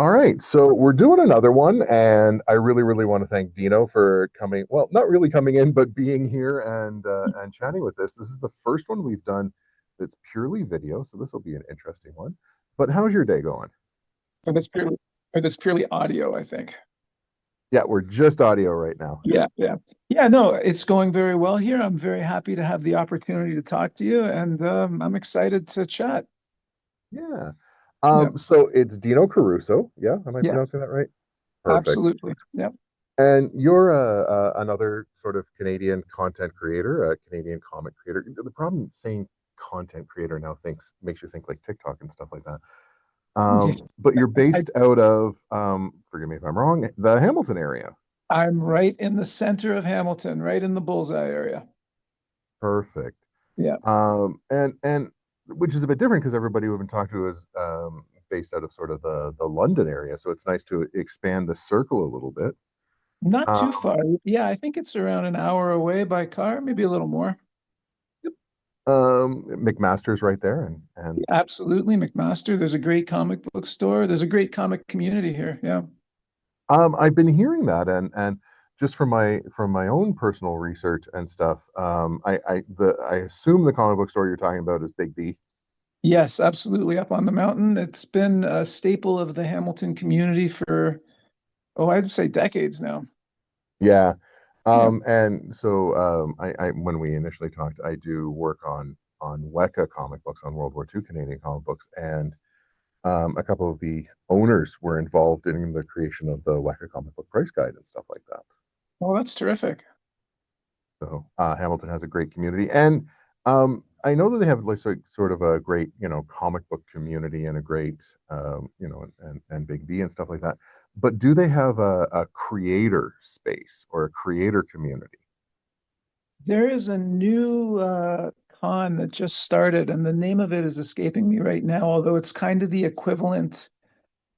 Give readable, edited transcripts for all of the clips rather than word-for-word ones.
All right, so we're doing another one, and I really, really want to thank Dino for coming. Well, not really coming in, but being here and chatting with this. This is the first one we've done that's purely video, so this will be an interesting one. But how's your day going? Or that's purely, or that's purely audio, I think. Yeah, we're just audio right now. Yeah, yeah. Yeah, no, it's going very well here. I'm very happy to have the opportunity to talk to you, and I'm excited to chat. Yeah. Yeah, So it's Dino Caruso. Yeah, am I yeah, pronouncing that right? Perfect. absolutely. Yeah. And you're another sort of Canadian content creator, a Canadian comic creator. The problem saying content creator now thinks makes you think like TikTok and stuff like that. Yeah. But you're I, based out of, forgive me if I'm wrong, the Hamilton area. I'm right in the center of Hamilton, right in the bullseye area. Perfect. Yeah. And which is a bit different because everybody we've been talking to is based out of sort of the London area. So it's nice to expand the circle a little bit. Not Um, too far. Yeah, I think it's around an hour away by car, maybe a little more. McMaster's right there, and Absolutely, McMaster. There's a great comic book store. There's a great comic community here. Yeah. I've been hearing that, and just from my own personal research and stuff, I assume the comic book store you're talking about is Big B. Yes, absolutely. Up on the mountain. It's been a staple of the Hamilton community for, oh, I'd say decades now. Yeah. Yeah. And so I when we initially talked, I do work on WECA comic books, on World War II Canadian comic books, and a couple of the owners were involved in the creation of the WECA comic book price guide and stuff like that. Well, that's terrific. So Hamilton has a great community, and I know that they have like sort of a great comic book community and a great and Big B and stuff like that. But do they have a creator space or a creator community? There is a new con that just started, and the name of it is escaping me right now, although it's kind of the equivalent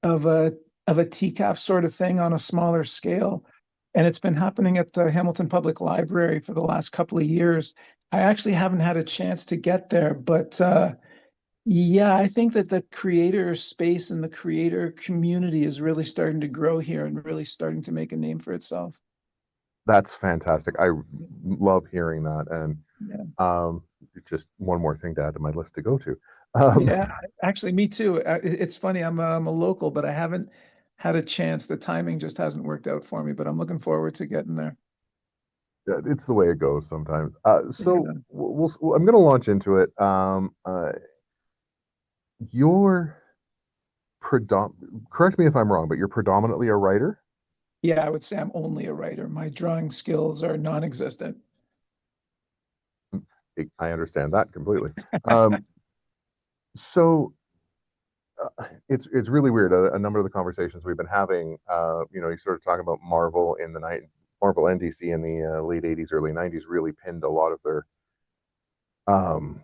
of a TCAF sort of thing on a smaller scale. And it's been happening at the Hamilton Public Library for the last couple of years. I actually haven't had a chance to get there, but yeah, I think that the creator space and the creator community is really starting to grow here and really starting to make a name for itself. That's fantastic. I love hearing that, and Yeah. um, just one more thing to add to my list to go to. Um, Yeah, actually, me too. It's funny. I'm a local, but I haven't had a chance. The timing just hasn't worked out for me, but I'm looking forward to getting there. it's the way it goes sometimes. So Yeah. I'm going to launch into it. You're correct me if I'm wrong, but you're predominantly a writer. Yeah, I would say I'm only a writer. My drawing skills are non-existent. I understand that completely. Um, so it's really weird. A number of the conversations we've been having, you sort of talk about Marvel in the night, Marvel and DC in the late '80s, early '90s really pinned a lot of their um,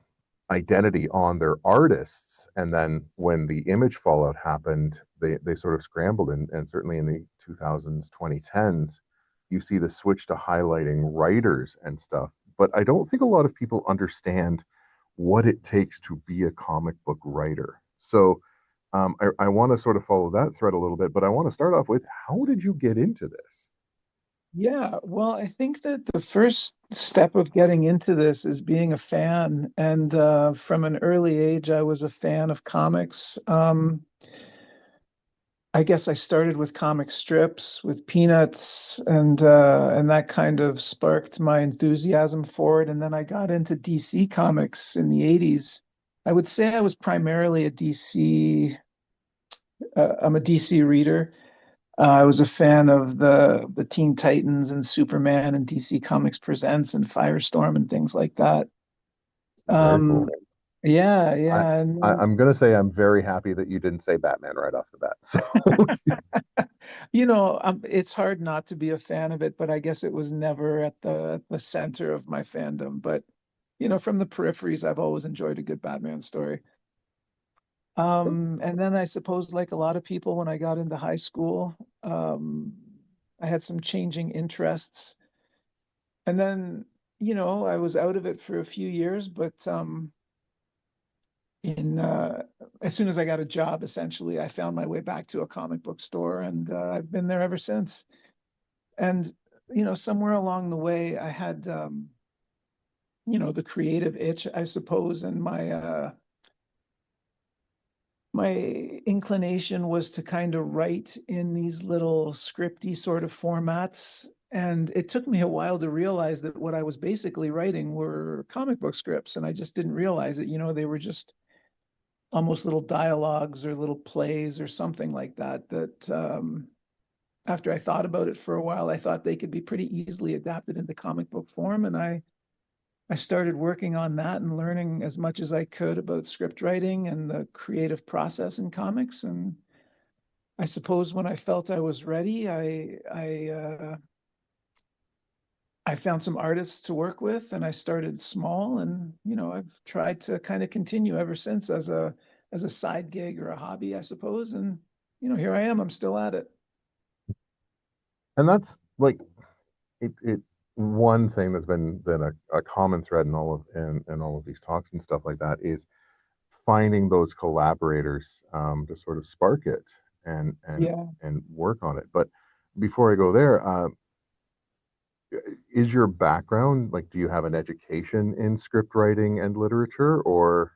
identity on their artists. And then when the image fallout happened, they sort of scrambled. And certainly in the 2000s, 2010s, you see the switch to highlighting writers and stuff. But I don't think a lot of people understand what it takes to be a comic book writer. So I want to sort of follow that thread a little bit, but I want to start off with how did you get into this? Yeah, well, I think that the first step of getting into this is being a fan. And from an early age, I was a fan of comics. I guess I started with comic strips with Peanuts, and that kind of sparked my enthusiasm for it. And then I got into DC comics in the 80s. I would say I was primarily a DC, I'm a DC reader. I was a fan of the Teen Titans and Superman and DC Comics Presents and Firestorm and things like that. Very cool. Um, yeah, I, yeah, and I'm gonna say I'm very happy that you didn't say Batman right off the bat. So it's hard not to be a fan of it, but I guess it was never at the center of my fandom. But from the peripheries, I've always enjoyed a good Batman story. And then I suppose, like a lot of people, when I got into high school, um, I had some changing interests. And then, I was out of it for a few years, but in as soon as I got a job, essentially, I found my way back to a comic book store, and I've been there ever since. And somewhere along the way, I had the creative itch, I suppose, and my inclination was to kind of write in these little scripty sort of formats. And it took me a while to realize that what I was basically writing were comic book scripts, and I just didn't realize it. They were just almost little dialogues or little plays or something like that. After I thought about it for a while, I thought they could be pretty easily adapted into comic book form, and I started working on that and learning as much as I could about script writing and the creative process in comics. And I suppose when I felt I was ready, I found some artists to work with, and I started small, and I've tried to kind of continue ever since as a side gig or a hobby, I suppose. And here I am. I'm still at it. And that's like it one thing that's been a common thread in all of these talks and stuff like that is finding those collaborators to sort of spark it and and Yeah. and work on it. But before I go there, is your background like, do you have an education in script writing and literature, or?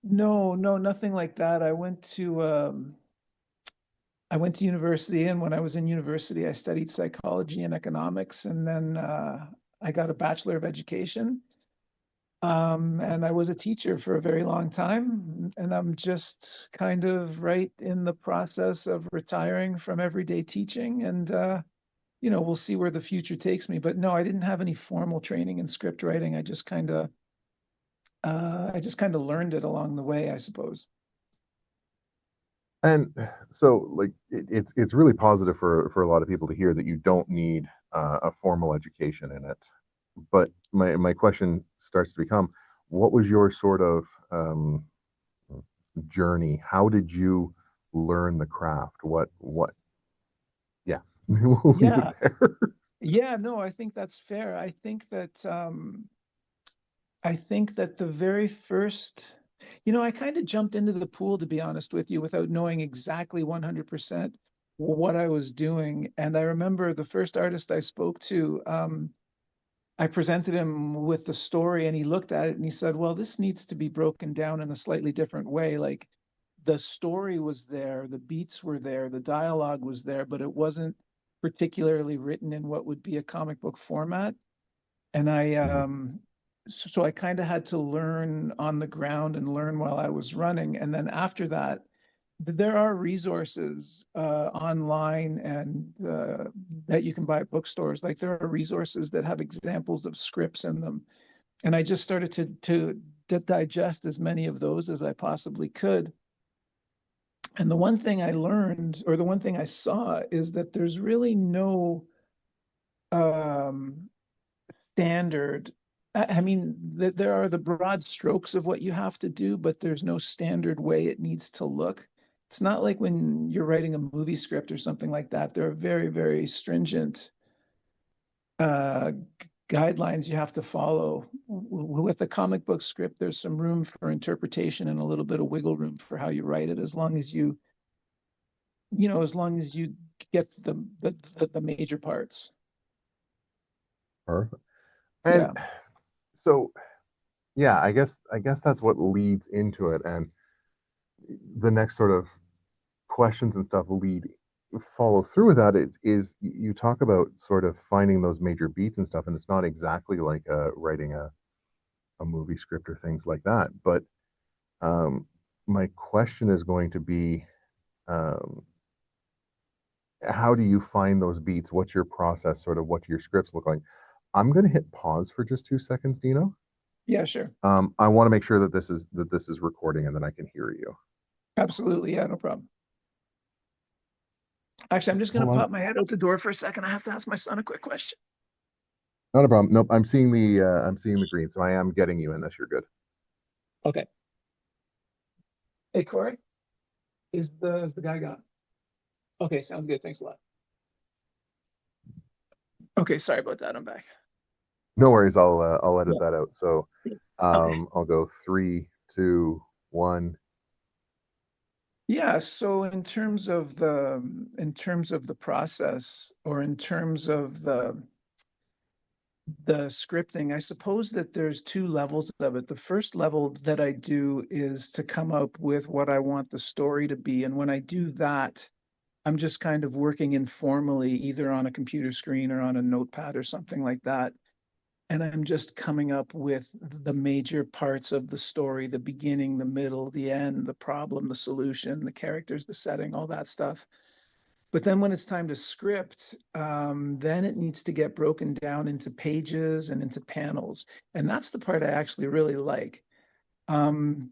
No, no, nothing like that. I went to university, and when I was in university, I studied psychology and economics, and then I got a Bachelor of Education. And I was a teacher for a very long time, and I'm just kind of right in the process of retiring from everyday teaching, and we'll see where the future takes me. But no, I didn't have any formal training in script writing. I just kind of learned it along the way, I suppose. And so, like, it's really positive for a lot of people to hear that you don't need a formal education in it. But my question starts to become, what was your sort of journey? How did you learn the craft? What? Yeah, we'll leave it Yeah, there. yeah, no, I think that's fair. I think that the very first, I kind of jumped into the pool, to be honest with you, without knowing exactly 100% what I was doing. And I remember the first artist I spoke to, I presented him with the story, and he looked at it and he said, "Well, this needs to be broken down in a slightly different way. Like, the story was there, the beats were there, the dialogue was there, but it wasn't particularly written in what would be a comic book format." And Mhm. so I kind of had to learn on the ground and learn while I was running. And then after that, there are resources online and that you can buy at bookstores. Like, there are resources that have examples of scripts in them. And I just started to digest as many of those as I possibly could. And the one thing I learned, or the one thing I saw, is that there's really no um, standard. I mean, there are the broad strokes of what you have to do, but there's no standard way it needs to look. It's not like when you're writing a movie script or something like that. There are very, very stringent uh, guidelines you have to follow. With a comic book script, there's some room for interpretation and a little bit of wiggle room for how you write it, as long as you get the major parts. Perfect. And Yeah. so, yeah, I guess that's what leads into it, and the next sort of questions and stuff lead follow through with that is you talk about sort of finding those major beats and stuff, and it's not exactly like writing a movie script or things like that. But um, my question is going to be, um, how do you find those beats? What's your process? Sort of, what do your scripts look like? I'm going to hit pause for just 2 seconds, Dino. Yeah, sure. I want to make sure that this is recording and then I can hear you. Absolutely. Yeah, no problem. Actually, I'm just going Hold to on. pop my head out the door for a second. I have to ask my son a quick question. Not a problem. Nope. I'm seeing the green, so I am getting you in this. You're good. Okay. Hey, Corey, is the guy gone? Okay, sounds good. Thanks a lot. Okay, sorry about that. I'm back. No worries. I'll edit Yeah. that out. So Okay. I'll go 3, 2, one? Yeah, so in terms of the process, or in terms of the scripting, I suppose that there's two levels of it. The first level that I do is to come up with what I want the story to be. And when I do that, I'm just kind of working informally, either on a computer screen or on a notepad or something like that. And I'm just coming up with the major parts of the story, the beginning, the middle, the end, the problem, the solution, the characters, the setting, all that stuff. But then when it's time to script, then it needs to get broken down into pages and into panels. And that's the part I actually really like. Um,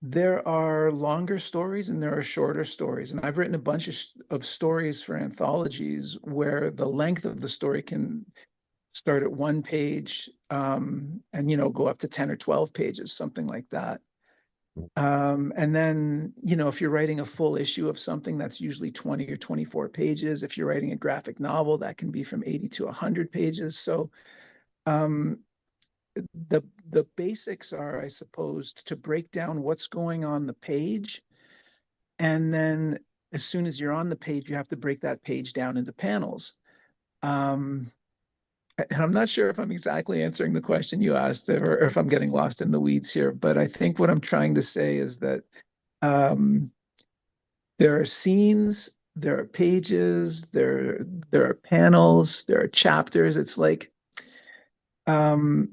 there are longer stories and there are shorter stories. And I've written a bunch of stories for anthologies where the length of the story can start at one page, and go up to 10 or 12 pages, something like that. And then, if you're writing a full issue of something, that's usually 20 or 24 pages. If you're writing a graphic novel, that can be from 80 to 100 pages. So um, the basics are, I suppose, to break down what's going on the page. And then as soon as you're on the page, you have to break that page down into panels. Um, and I'm not sure if I'm exactly answering the question you asked, or if I'm getting lost in the weeds here, but I think what I'm trying to say is that um, there are scenes, there are pages, there are panels, there are chapters. It's like um,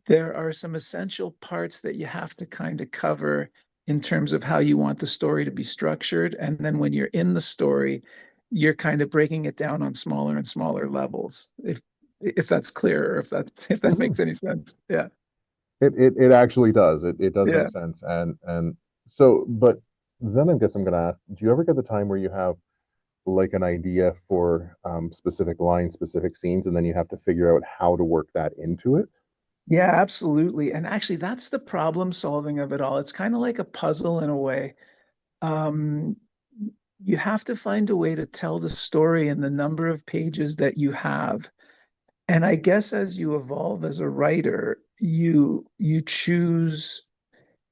there are some essential parts that you have to kind of cover in terms of how you want the story to be structured. And then when you're in the story, you're kind of breaking it down on smaller and smaller levels. If that's clear, or if that Mhm. makes any sense. Yeah. It actually does. It does Yeah. make sense. And so, but then I guess I'm gonna ask, do you ever get the time where you have like an idea for specific lines, specific scenes, and then you have to figure out how to work that into it? Yeah, absolutely. And actually, that's the problem solving of it all. It's kind of like a puzzle in a way. Um, you have to find a way to tell the story in the number of pages that you have. And I guess as you evolve as a writer, you choose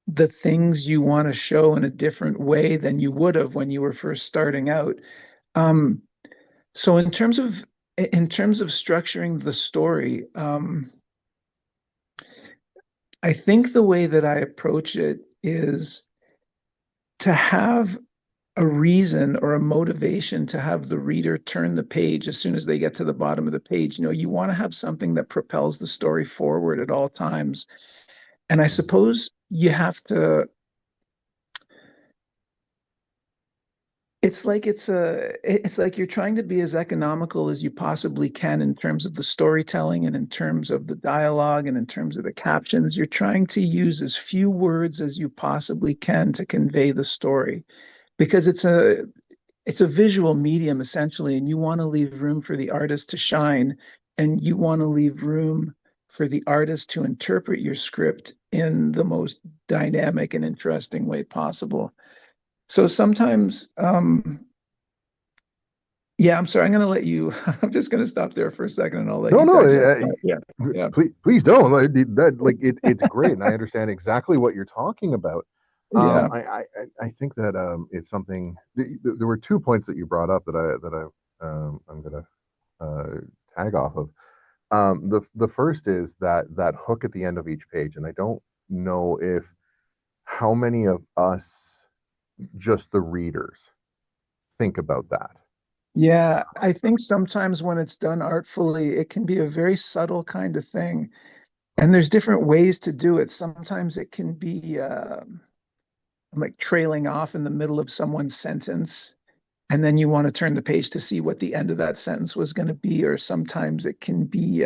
the things you want to show in a different way than you would have when you were first starting out. Um, so in terms of structuring the story, I think the way that I approach it is to have a reason or a motivation to have the reader turn the page as soon as they get to the bottom of the page. You want to have something that propels the story forward at all times. And I Mhm. suppose it's like you're trying to be as economical as you possibly can in terms of the storytelling and in terms of the dialogue and in terms of the captions. You're trying to use as few words as you possibly can to convey the story, because it's a visual medium essentially, and you want to leave room for the artist to shine, and you want to leave room for the artist to interpret your script in the most dynamic and interesting way possible. So sometimes, yeah, I'm sorry, I'm going to let you, I'm just going to stop there for a second and I'll let No, you no, digest that. Yeah, yeah, please don't. It's great, and I understand exactly what you're talking about. yeah, I think that it's something. There were 2 points that you brought up I'm gonna uh, tag off of. The first is that hook at the end of each page, and I don't know if how many of us, just the readers, think about that. yeah. I think sometimes when it's done artfully, it can be a very subtle kind of thing. And there's different ways to do it. Sometimes it can be like trailing off in the middle of someone's sentence, and then you want to turn the page to see what the end of that sentence was going to be. Or sometimes it can be,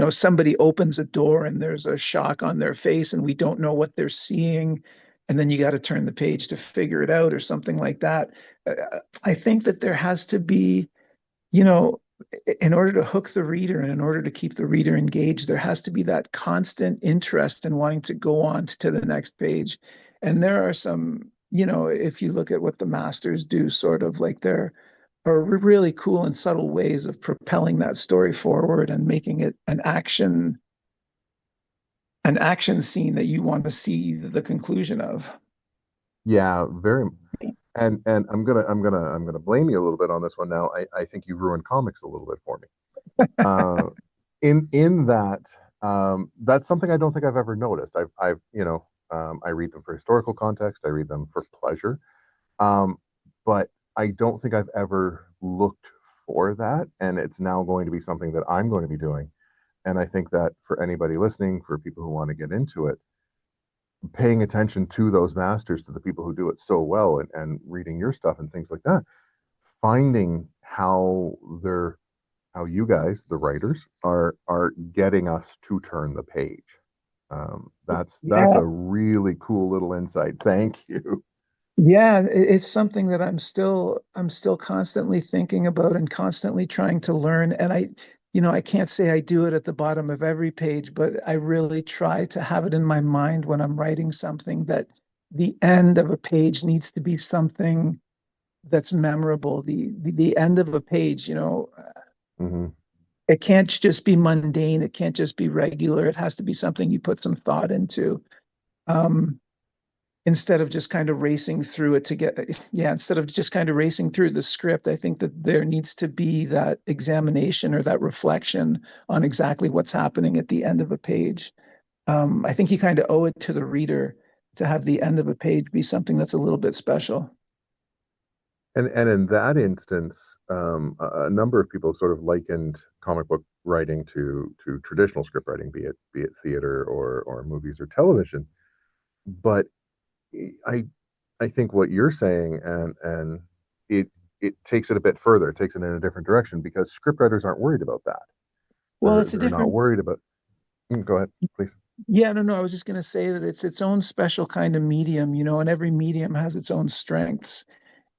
somebody opens a door and there's a shock on their face and we don't know what they're seeing. And then you got to turn the page to figure it out, or something like that. I think that there has to be, you know, in order to hook the reader and in order to keep the reader engaged, there has to be that constant interest in wanting to go on to the next page. And there are some, if you look at what the masters do, sort of like there are really cool and subtle ways of propelling that story forward and making it an action an action scene that you want to see the conclusion of. Yeah, very. And I'm gonna blame you a little bit on this one now. I think you've ruined comics a little bit for me. Uh, in that that's something I don't think I've ever noticed. I've I read them for historical context. I read them for pleasure. Um, but I don't think I've ever looked for that, and it's now going to be something that I'm going to be doing. And I think that for anybody listening, for people who want to get into it, paying attention to those masters, to the people who do it so well, and reading your stuff and things like that, finding how you guys, the writers, are getting us to turn the page. That's Yeah, a really cool little insight. Thank you. yeah, it's something that I'm still constantly thinking about and constantly trying to learn. And I can't say I do it at the bottom of every page, but I really try to have it in my mind when I'm writing something that the end of a page needs to be something that's memorable. The end of a page, Hmm. it can't just be mundane. It can't just be regular. It has to be something you put some thought into. Um, instead of just kind of racing through it to get yeah instead of just kind of racing through the script, I think that there needs to be that examination or that reflection on exactly what's happening at the end of a page. I think you kind of owe it to the reader to have the end of a page be something that's a little bit special. And in that instance, a number of people sort of likened comic book writing to traditional script writing, be it theater or movies or television. But I I think what you're saying, and it it takes it a bit further. It takes it in a different direction because scriptwriters aren't worried about that. Well, They're it's a they're not different worried about. Go ahead, please. yeah, no, I was just going to say that it's its own special kind of medium, and every medium has its own strengths.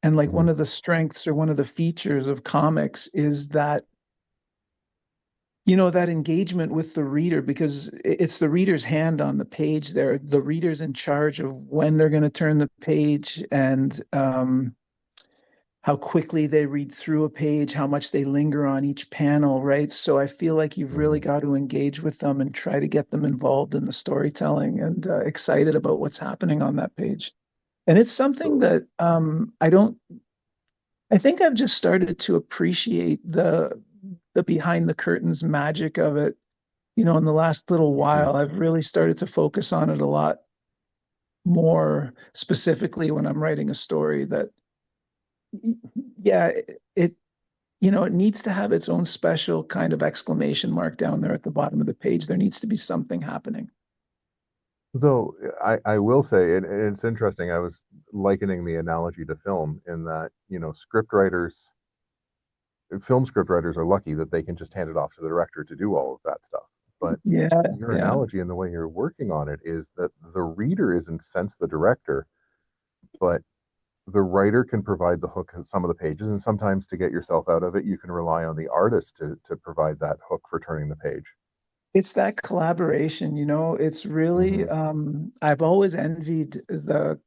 And like Hmm. one of the strengths or one of the features of comics is that that engagement with the reader, because it's the reader's hand on the page there. The reader's in charge of when they're going to turn the page, and how quickly they read through a page, how much they linger on each panel, right? So I feel like you've really Hmm. got to engage with them and try to get them involved in the storytelling and excited about what's happening on that page. And it's something So, that I think I've just started to appreciate the behind the curtains magic of it. In the last little mhm. while, I've really started to focus on it a lot more specifically when I'm writing a story that, yeah, it needs to have its own special kind of exclamation mark down there at the bottom of the page. There needs to be something happening. Though I will say, and it's interesting. I was likening the analogy to film in that script writers, film script writers are lucky that they can just hand it off to the director to do all of that stuff. But Yeah, your yeah. analogy and the way you're working on it is that the reader is in sense the director, but the writer can provide the hook at some of the pages, and sometimes to get yourself out of it, you can rely on the artist to provide that hook for turning the page. It's that collaboration, it's really Hmm. I've always envied the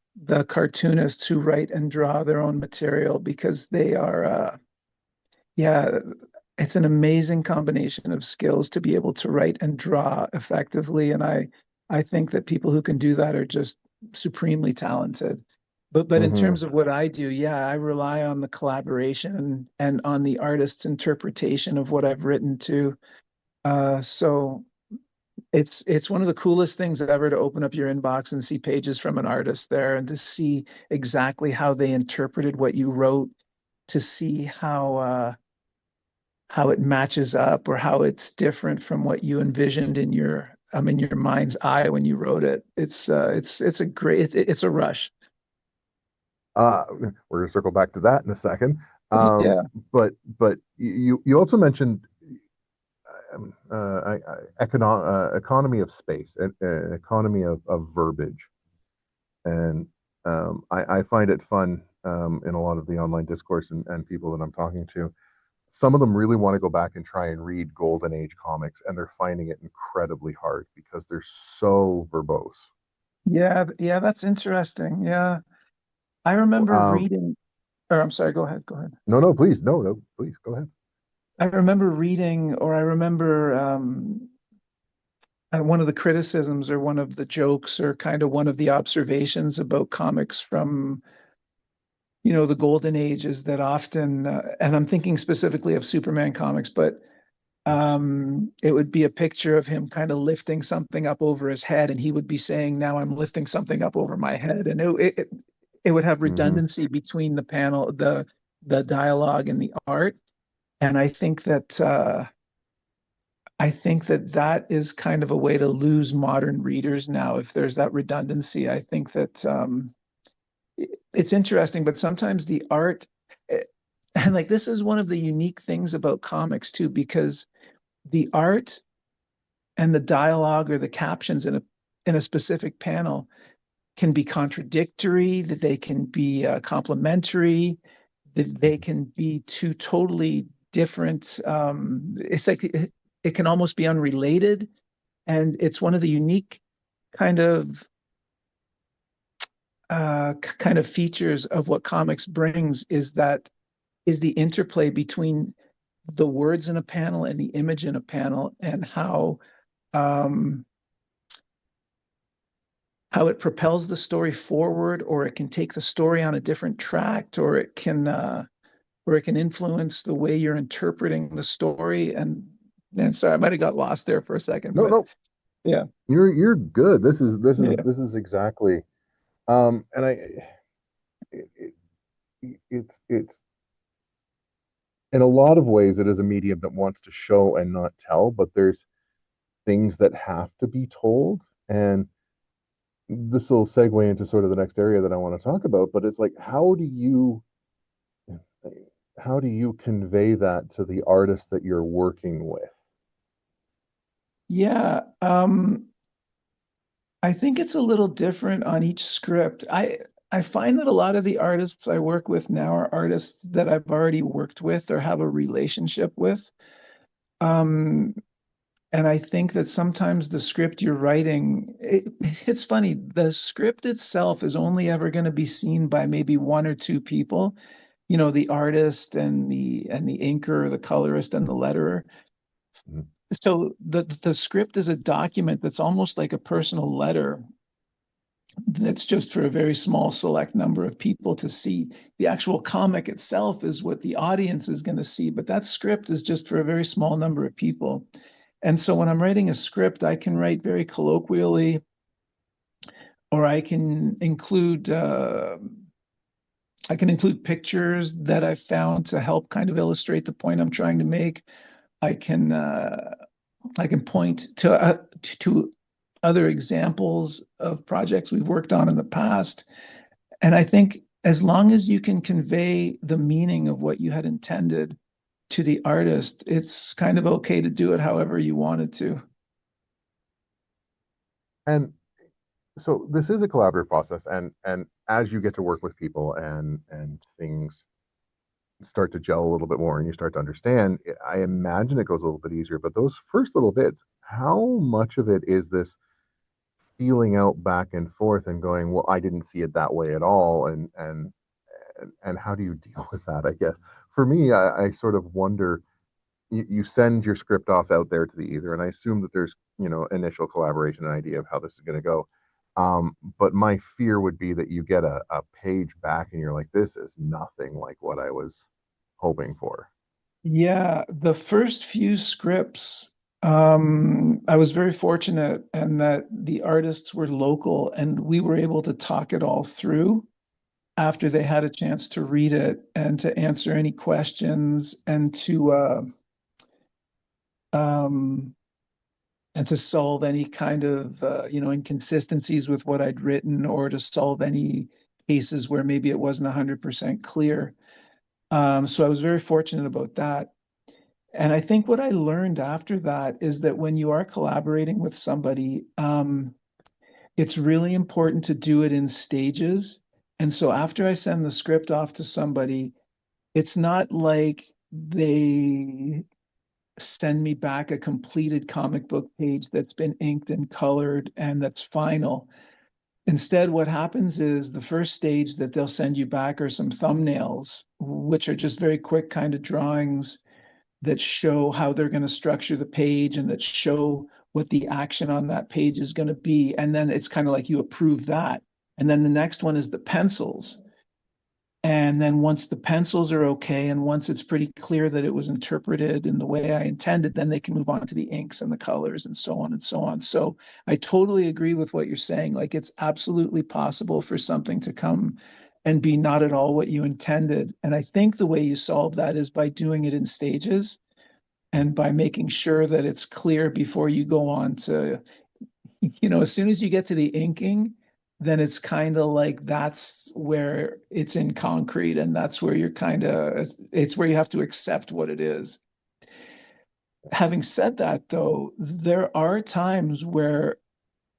cartoonists who write and draw their own material because they are yeah, it's an amazing combination of skills to be able to write and draw effectively. And I think that people who can do that are just supremely talented. But in Hmm. terms of what I do, yeah, I rely on the collaboration and on the artist's interpretation of what I've written too. So it's one of the coolest things ever to open up your inbox and see pages from an artist there and to see exactly how they interpreted what you wrote, to see how it matches up or how it's different from what you envisioned in your mind's eye when you wrote it. It's a great it's a rush. Uh, we're going to circle back to that in a second. Yeah. But you also mentioned economy of space, an economy of verbiage, and I find it fun in a lot of the online discourse and people that I'm talking to. Some of them really want to go back and try and read Golden Age comics, and they're finding it incredibly hard because they're so verbose. Yeah, yeah, that's interesting. Yeah. I remember Um, reading or I'm sorry, go ahead, go ahead. no, no, please, no, no, please, go ahead. I remember reading or I remember one of the criticisms or one of the jokes or kind of one of the observations about comics from, the golden age is that often, and I'm thinking specifically of Superman comics, but it would be a picture of him kind of lifting something up over his head, and he would be saying, "Now I'm lifting something up over my head," and it would have Hmm. redundancy between the dialogue and the art. And I think that that is kind of a way to lose modern readers now. If there's that redundancy, I think that it's interesting, but sometimes the art, eh, and like this is one of the unique things about comics too, because the art and the dialogue or the captions in a specific panel can be contradictory, that they can be complementary, that they can be two totally different. It's like it can almost be unrelated, and it's one of the unique kind of kind of features of what comics brings is the interplay between the words in a panel and the image in a panel, and um, how it propels the story forward, or it can take the story on a different track, or it can influence the way you're interpreting the story. And sorry, I might have got lost there for a second, No, but no, yeah, you're good. yeah, This is exactly. And it, it, it's in a lot of ways it is a medium that wants to show and not tell, but there's things that have to be told, and this will segue into sort of the next area that I want to talk about. But it's like, how do you convey that to the artist that you're working with? yeah. I think it's a little different on each script. I find that a lot of the artists I work with now are artists that I've already worked with or have a relationship with. Um, and I think that sometimes the script you're writing, it's funny, the script itself is only ever going to be seen by maybe one or two people, the artist and the inker, or the colorist and the letterer. Mhm. So the script is a document that's almost like a personal letter that's just for a very small select number of people to see. The actual comic itself is what the audience is going to see, but that script is just for a very small number of people. And so when I'm writing a script, I can write very colloquially, or I can include pictures that I've found to help kind of illustrate the point I'm trying to make. I can uh, I can point to other examples of projects we've worked on in the past. And I think as long as you can convey the meaning of what you had intended to the artist, it's kind of okay to do it however you wanted to. And so this is a collaborative process, and as you get to work with people and things start to gel a little bit more and you start to understand, I imagine it goes a little bit easier. But those first little bits, how much of it is this feeling out back and forth and going, well, I didn't see it that way at all, and how do you deal with that? I guess for me, I sort of wonder. You send your script off out there to the ether, and I assume that there's initial collaboration and idea of how this is going to go. But my fear would be that you get a page back and you're like, this is nothing like what I was hoping for. Yeah, the first few scripts, I was very fortunate in that the artists were local and we were able to talk it all through after they had a chance to read it and to answer any questions um, and to solve any kind of inconsistencies with what I'd written, or to solve any cases where maybe it wasn't 100% clear. So I was very fortunate about that. And I think what I learned after that is that when you are collaborating with somebody, it's really important to do it in stages. And so after I send the script off to somebody, it's not like they send me back a completed comic book page that's been inked and colored and that's final. Instead, what happens is the first stage that they'll send you back are some thumbnails, which are just very quick kind of drawings that show how they're going to structure the page and that show what the action on that page is going to be. And then it's kind of like you approve that. And then the next one is the pencils. And then once the pencils are okay, and once it's pretty clear that it was interpreted in the way I intended, then they can move on to the inks and the colors and so on and so on. So I totally agree with what you're saying. Like it's absolutely possible for something to come and be not at all what you intended. And I think the way you solve that is by doing it in stages and by making sure that it's clear before you go on to, as soon as you get to the inking, then it's kind of like that's where it's in concrete and that's where you're kind of it's where you have to accept what it is. Having said that, though, there are times where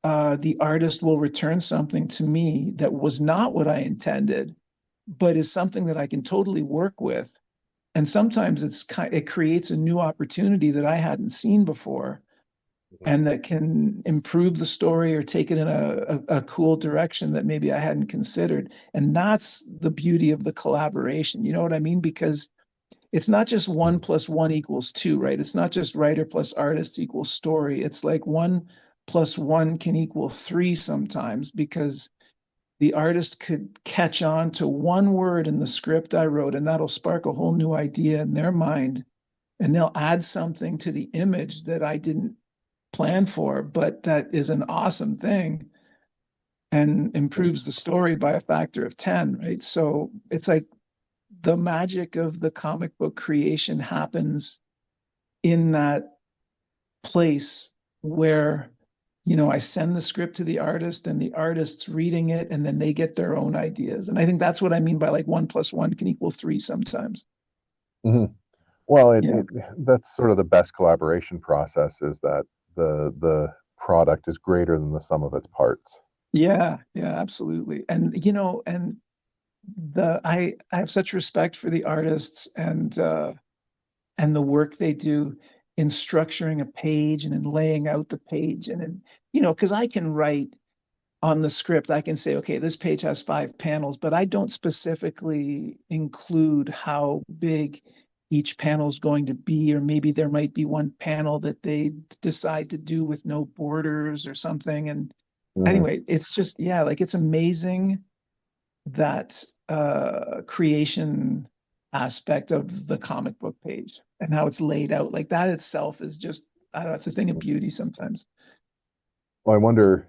the artist will return something to me that was not what I intended, but is something that I can totally work with. And sometimes it creates a new opportunity that I hadn't seen before Mhm. and that can improve the story or take it in a cool direction that maybe I hadn't considered. And that's the beauty of the collaboration. You know what I mean? Because it's not just one Mhm. plus one equals two, right? It's not just writer plus artist equals story. It's like one plus one can equal three sometimes because the artist could catch on to one word in the script I wrote, and that'll spark a whole new idea in their mind. And they'll add something to the image that I didn't plan for, but that is an awesome thing and Mhm. improves the story by a factor of 10, right? So it's like the magic of the comic book creation happens in that place where I send the script to the artist and the artist's reading it and then they get their own ideas. And I think that's what I mean by like one plus one can equal three sometimes. Mhm. Well, Yeah. that's sort of the best collaboration process is that the product is greater than the sum of its parts. Yeah, yeah, absolutely. And and I have such respect for the artists and the work they do in structuring a page and in laying out the page and in, because I can write on the script, I can say, okay, this page has 5 panels, but I don't specifically include how big each panel is going to be, or maybe there might be one panel that they decide to do with no borders or something. And Mhm. anyway, it's just, yeah, like it's amazing that creation aspect of the comic book page and how it's laid out. Like that itself is just, I don't know, it's a thing of beauty sometimes. Well, I wonder.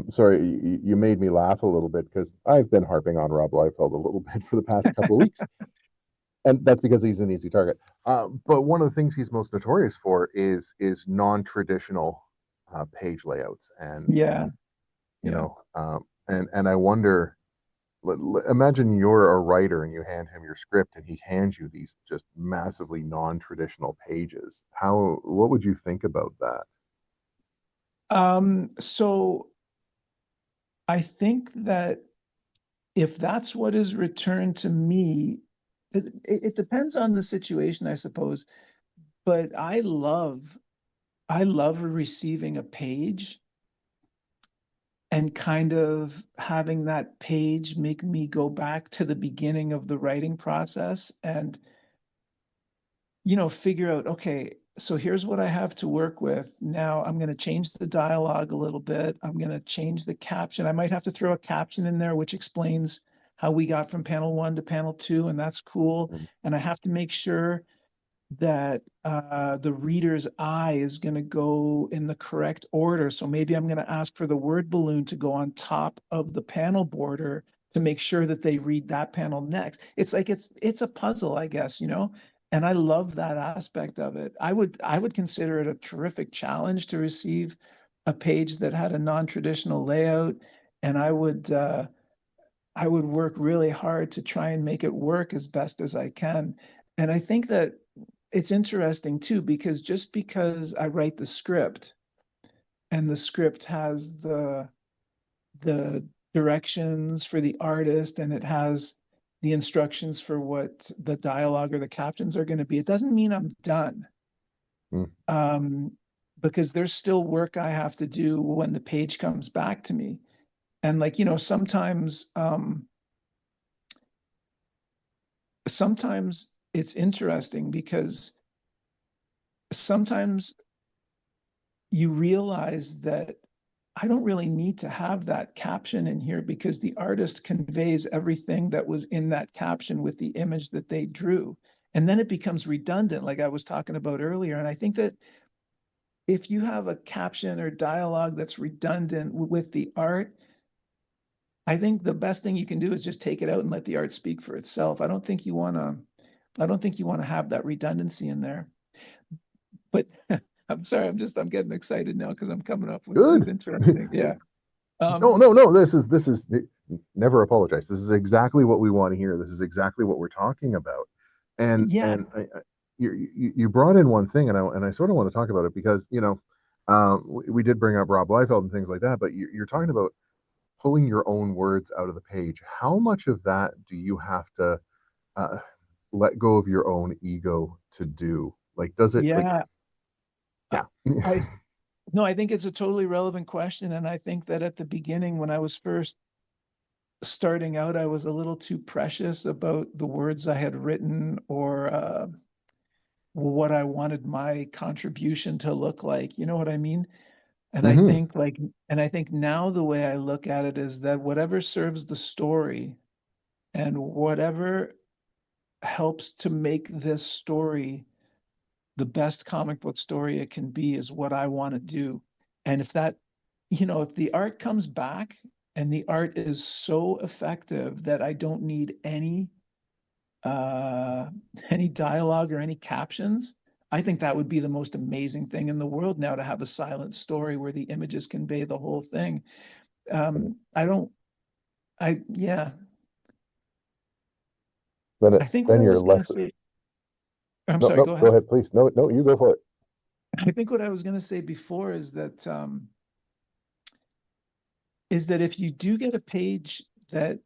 Sorry, you made me laugh a little bit because I've been harping on Rob Liefeld a little bit for the past couple of weeks, and that's because he's an easy target. But one of the things he's most notorious for is non-traditional page layouts, Yeah, and you yeah. know, and I wonder. Imagine you're a writer and you hand him your script, and he hands you these just massively non-traditional pages. What would you think about that? So I think that if that's what is returned to me, it depends on the situation, I suppose. But I love receiving a page and kind of having that page make me go back to the beginning of the writing process and figure out, okay, so here's what I have to work with. Now I'm going to change the dialogue a little bit. I'm going to change the caption. I might have to throw a caption in there which explains how we got from panel 1 to panel 2, and that's cool. Mm. And I have to make sure that the reader's eye is going to go in the correct order. So maybe I'm going to ask for the word balloon to go on top of the panel border to make sure that they read that panel next. It's like it's a puzzle, I guess, And I love that aspect of it. I would consider it a terrific challenge to receive a page that had a non-traditional layout, and I would work really hard to try and make it work as best as I can. And I think that it's interesting too, because just because I write the script and the script has the directions for the artist and it has the instructions for what the dialogue or the captions are going to be, it doesn't mean I'm done. Mm. Um, because there's still work I have to do when the page comes back to me. And like, sometimes it's interesting because sometimes you realize that I don't really need to have that caption in here because the artist conveys everything that was in that caption with the image that they drew. And then it becomes redundant, like I was talking about earlier. And I think that if you have a caption or dialogue that's redundant with the art, I think the best thing you can do is just take it out and let the art speak for itself. I don't think you want to have that redundancy in there. But I'm sorry, I'm getting excited now because I'm coming up with Good. interesting. Yeah. No, Um, no, no. This is never apologize. This is exactly what we want to hear. This is exactly what we're talking about. yeah, And you brought in one thing, and I sort of want to talk about it because we did bring up Rob Liefeld and things like that, but you're talking about pulling your own words out of the page. How much of that do you have to uh, let go of your own ego to do? Like, does it like yeah. I, yeah? I no, I think it's a totally relevant question. And I think that at the beginning, when I was first starting out, I was a little too precious about the words I had written or what I wanted my contribution to look like. You know what I mean? And I Hmm. think like, and I think now the way I look at it is that whatever serves the story and whatever helps to make this story the best comic book story it can be is what I want to do. And if that, if the art comes back and the art is so effective that I don't need uh any dialogue or any captions, I think that would be the most amazing thing in the world now to have a silent story where the images convey the whole thing. I don't I yeah, I think what Then I you're was going to less. say, I'm No, sorry, no, go go ahead. ahead, please. No, no, you go for it. I think what I was going to say before is that if you do get a page that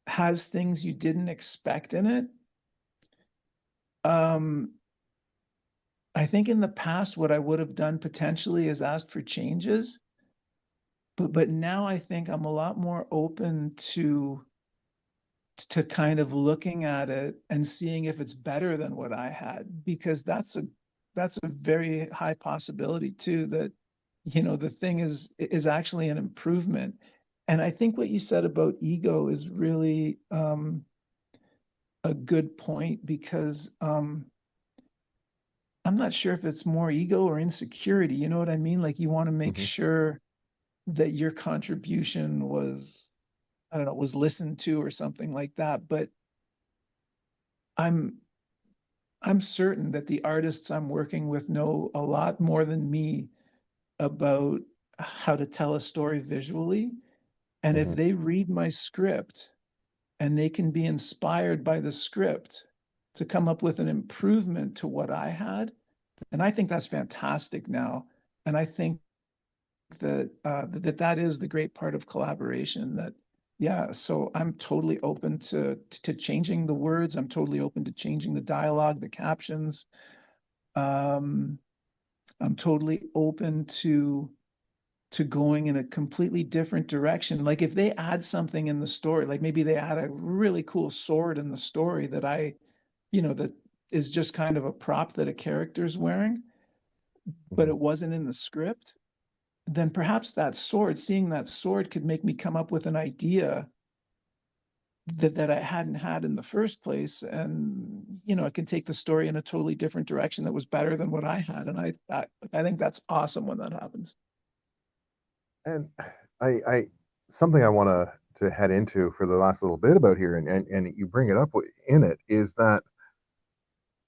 has things you didn't expect in it, um, I think in the past what I would have done potentially is asked for changes, but now I think I'm a lot more open to kind of looking at it and seeing if it's better than what I had, because that's a very high possibility too that the thing is actually an improvement. And I think what you said about ego is really a good point because I'm not sure if it's more ego or insecurity. You know what I mean? Like you want to make Hmm. sure that your contribution was, I don't know, was listened to or something like that. But I'm I'm certain that the artists I'm working with know a lot more than me about how to tell a story visually. And if Hmm. they read my script and they can be inspired by the script to come up with an improvement to what I had, and I think that's fantastic now. And I think that is the great part of collaboration. That yeah, so I'm totally open to changing the words. I'm totally open to changing the dialogue, the captions. Um, I'm totally open to going in a completely different direction. Like if they add something in the story, like maybe they add a really cool sword in the story that is just kind of a prop that a character's wearing, but Hmm. it wasn't in the script, then perhaps seeing that sword could make me come up with an idea that I hadn't had in the first place. And, it can take the story in a totally different direction that was better than what I had. And I think that's awesome when that happens. And I something I want to head into for the last little bit about here, and you bring it up in it is that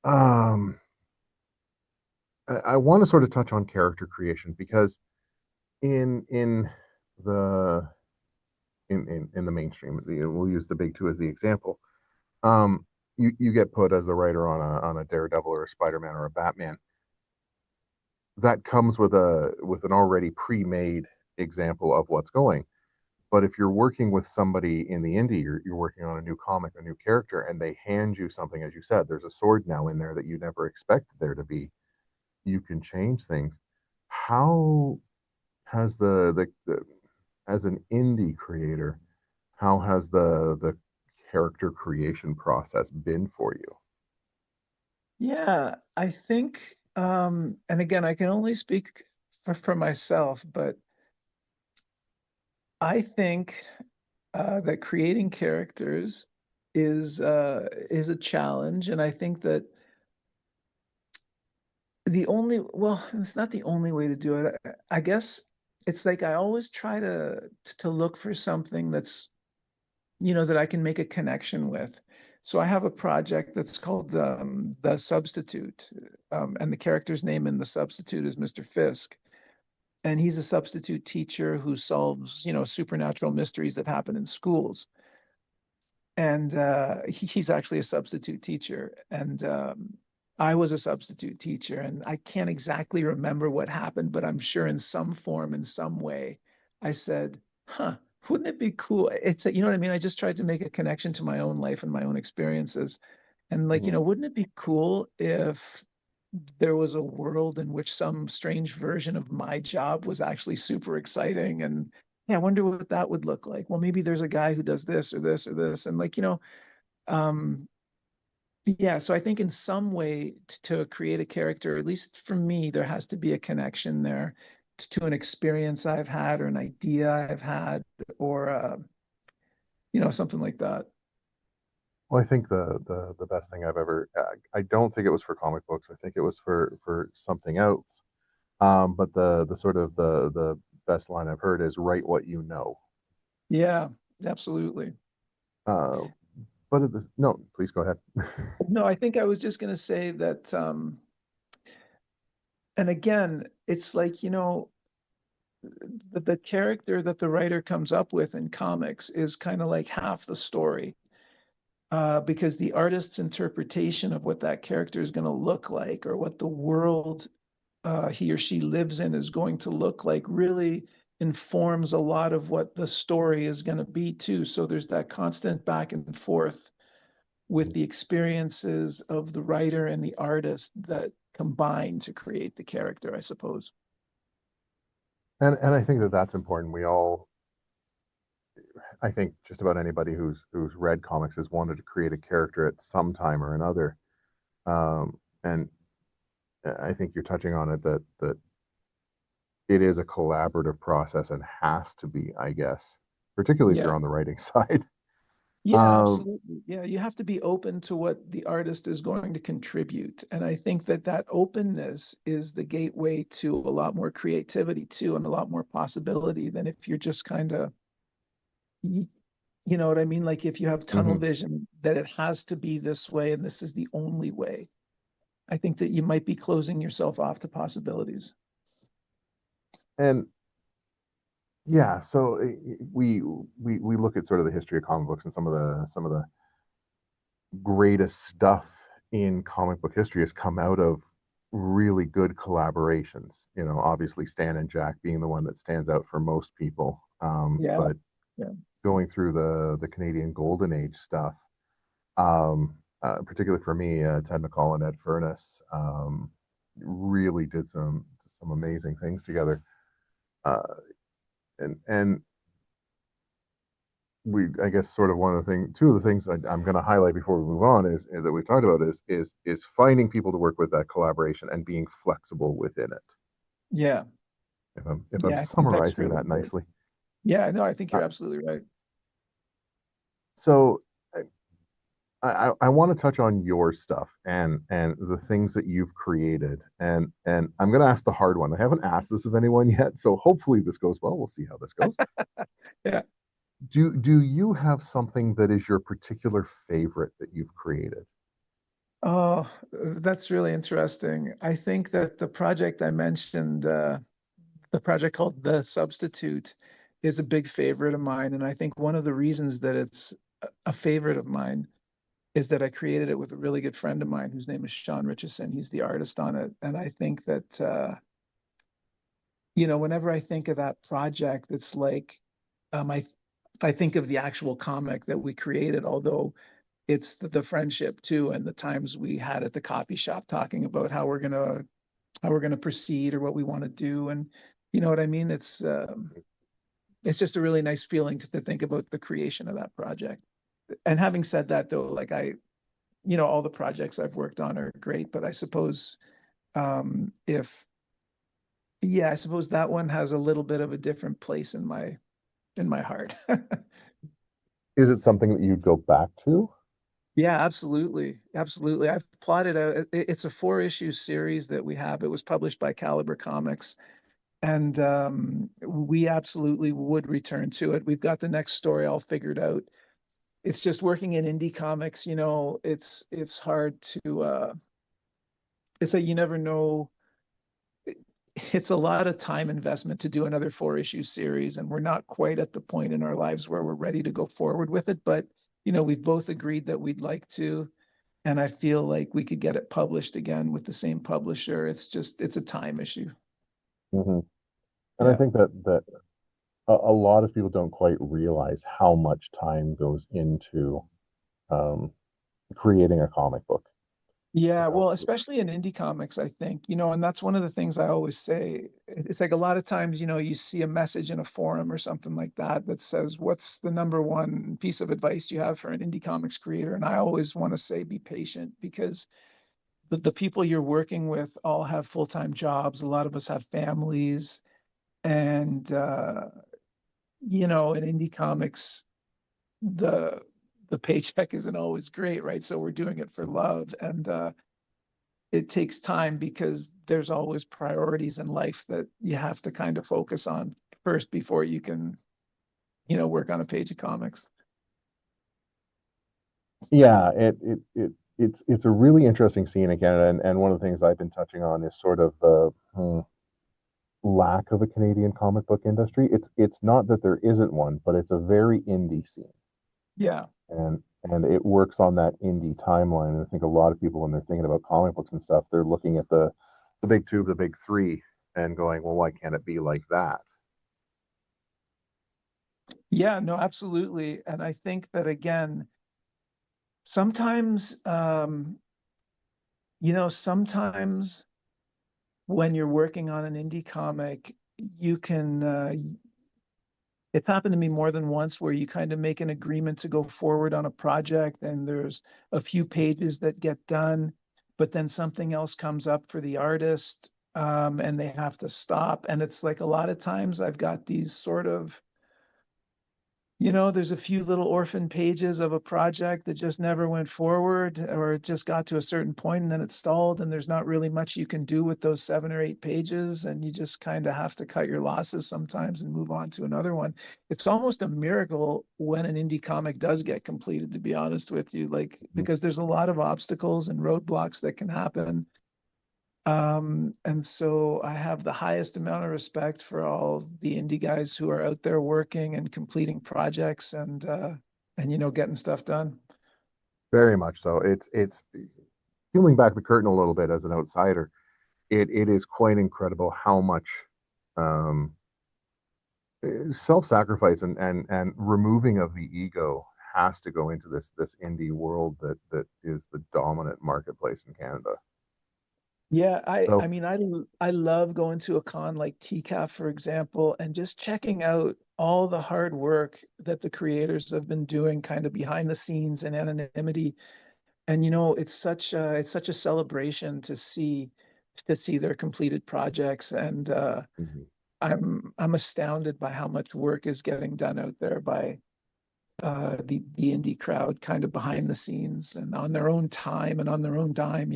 um I want to sort of touch on character creation because in the in the mainstream, we'll use the big two as the example. Um, you get put as the writer on a Daredevil or a Spider Man or a Batman. That comes with an already pre-made example of what's going. But if you're working with somebody in the indie, you're working on a new comic, a new character, and they hand you something, as you said, there's a sword now in there that you never expected there to be. You can change things. How has the as an indie creator, how has the character creation process been for you? Yeah, I think, and again, I can only speak for myself, but I think that creating characters is a challenge, and I think that well, it's not the only way to do it. I guess it's like I always try to look for something that's, that I can make a connection with. So I have a project that's called The Substitute, and the character's name in The Substitute is Mr. Fisk. And he's a substitute teacher who solves, supernatural mysteries that happen in schools. And he's actually a substitute teacher. And I was a substitute teacher, and I can't exactly remember what happened, but I'm sure in some form, in some way, I said, huh, wouldn't it be cool? You know what I mean? I just tried to make a connection to my own life and my own experiences. And like, Mhm. wouldn't it be cool if there was a world in which some strange version of my job was actually super exciting? And yeah, I wonder what that would look like. Well, maybe there's a guy who does this or this or this. And like, um, yeah, so I think in some way to create a character, at least for me, there has to be a connection there to an experience I've had or an idea I've had or something like that. Well, I think the best thing I've ever, I don't think it was for comic books. I think it was for something else. But the sort of the best line I've heard is write what you know. Yeah, absolutely. Uh, but at this, no, please go ahead. No, I think I was just going to say that and again, it's like, the character that the writer comes up with in comics is kind of like half the story. Because the artist's interpretation of what that character is going to look like or what the world he or she lives in is going to look like really informs a lot of what the story is going to be too. So there's that constant back and forth with the experiences of the writer and the artist that combine to create the character, I suppose. And I think that that's important. We all, I think, just about anybody who's read comics has wanted to create a character at some time or another. And I think you're touching on it that it is a collaborative process and has to be, I guess, particularly if you're Yeah. on the writing side. Yeah, Um, absolutely. Yeah, you have to be open to what the artist is going to contribute. And I think that that openness is the gateway to a lot more creativity too, and a lot more possibility than if you're just kind of, you know what I mean? Like if you have tunnel mhm. vision that it has to be this way and this is the only way. I think that you might be closing yourself off to possibilities. And yeah, so we look at sort of the history of comic books, and some of the greatest stuff in comic book history has come out of really good collaborations. Obviously Stan and Jack being the one that stands out for most people. Yeah. But Yeah. going through the Canadian Golden Age stuff, particularly for me, Ted McCall and Ed Furness really did some amazing things together. Uh, and I guess sort of two of the things I'm going to highlight before we move on is that we've talked about is finding people to work with that collaboration and being flexible within it. Yeah. If I'm Yeah. I think that's summarizing really that good. nicely. Yeah, no, I think Uh, you're absolutely right. so I want to touch on your stuff and the things that you've created, and I'm going to ask the hard one. I haven't asked this of anyone yet, so hopefully this goes well. We'll see how this goes. Yeah. Do you have something that is your particular favorite that you've created? Oh, that's really interesting. I think that the project I mentioned, the project called The Substitute, is a big favorite of mine. And I think one of the reasons that it's a favorite of mine is that I created it with a really good friend of mine whose name is Sean Richardson. He's the artist on it. And I think that, whenever I think of that project, it's like, um, I, I think of the actual comic that we created, although it's the friendship too, and the times we had at the coffee shop talking about how we're gonna proceed or what we want to do, and you know what I mean. It's just a really nice feeling to think about the creation of that project. And having said that, though, like all the projects I've worked on are great, but I suppose if yeah, I suppose that one has a little bit of a different place in my heart. Is it something that you'd go back to? Yeah, absolutely. Absolutely. I've plotted out it's a four issue series that we have. It was published by Caliber Comics, and we absolutely would return to it. We've got the next story all figured out. It's just working in indie comics, it's hard to it's like you never know. It's a lot of time investment to do another four issue series, and we're not quite at the point in our lives where we're ready to go forward with it. But we've both agreed that we'd like to, and I feel like we could get it published again with the same publisher. It's a time issue. Hmm. And I Yeah. think that a lot of people don't quite realize how much time goes into um, creating a comic book. You Yeah, know, well, especially in indie comics, I think, and that's one of the things I always say. It's like a lot of times, you see a message in a forum or something like that that says, what's the number one piece of advice you have for an indie comics creator? And I always want to say, be patient because the people you're working with all have full-time jobs. A lot of us have families. And, in indie comics, the the paycheck isn't always great, right? So we're doing it for love. And it takes time because there's always priorities in life that you have to kind of focus on first before you can, work on a page of comics. yeah, it's a really interesting scene in Canada, and one of the things I've been touching on is sort of the lack of a Canadian comic book industry. It's not that there isn't one, but it's a very indie scene, Yeah. and it works on that indie timeline. And I think a lot of people, when they're thinking about comic books and stuff, they're looking at the big two, the big three, and going, well, why can't it be like that? Yeah, no, absolutely. And I think that again, sometimes, sometimes when you're working on an indie comic, you can, it's happened to me more than once where you kind of make an agreement to go forward on a project and there's a few pages that get done, but then something else comes up for the artist, and they have to stop. And it's like a lot of times I've got these sort of, there's a few little orphan pages of a project that just never went forward, or it just got to a certain point and then it stalled, and there's not really much you can do with those 7 or 8 pages. And you just kind of have to cut your losses sometimes and move on to another one. It's almost a miracle when an indie comic does get completed, to be honest with you, like, because there's a lot of obstacles and roadblocks that can happen. And so I have the highest amount of respect for all the indie guys who are out there working and completing projects and getting stuff done. Very much so. It's peeling back the curtain a little bit as an outsider. It is quite incredible how much um, self-sacrifice and removing of the ego has to go into this indie world that is the dominant marketplace in Canada. Yeah, I So, mean I love going to a con like TCAF, for example, and just checking out all the hard work that the creators have been doing kind of behind the scenes in anonymity. And it's such a celebration to see their completed projects. And mhm. I'm astounded by how much work is getting done out there by the indie crowd, kind of behind the scenes and on their own time and on their own dime.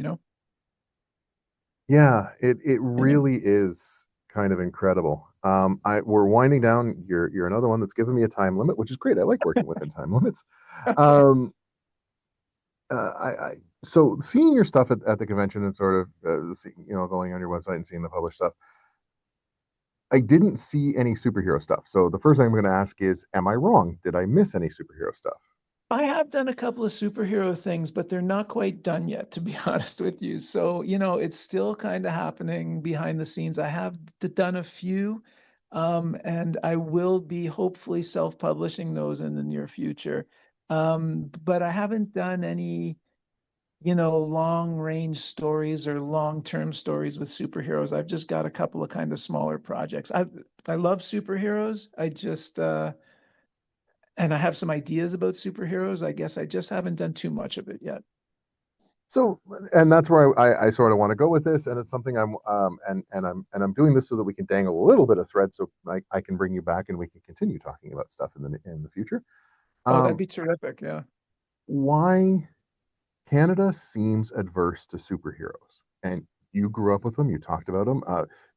Yeah, it Yeah. really is kind of incredible. We're winding down. You're another one that's given me a time limit, which is great. I like working within time limits. Okay. Um, I so seeing your stuff at the convention and sort of going on your website and seeing the published stuff, I didn't see any superhero stuff. So the first thing I'm going to ask is, am I wrong? Did I miss any superhero stuff? I have done a couple of superhero things, but they're not quite done yet, to be honest with you. So, it's still kind of happening behind the scenes. I have done a few, and I will be hopefully self-publishing those in the near future. But I haven't done any, long range stories or long-term stories with superheroes. I've just got a couple of kind of smaller projects. I love superheroes. And I have some ideas about superheroes. I guess I just haven't done too much of it yet. So, and that's where I sort of want to go with this, and it's something I'm doing this so that we can dangle a little bit of thread, so I can bring you back and we can continue talking about stuff in the future. Oh, that'd Um, be terrific. Yeah. why Canada seems adverse to superheroes, and you grew up with them. You talked about them.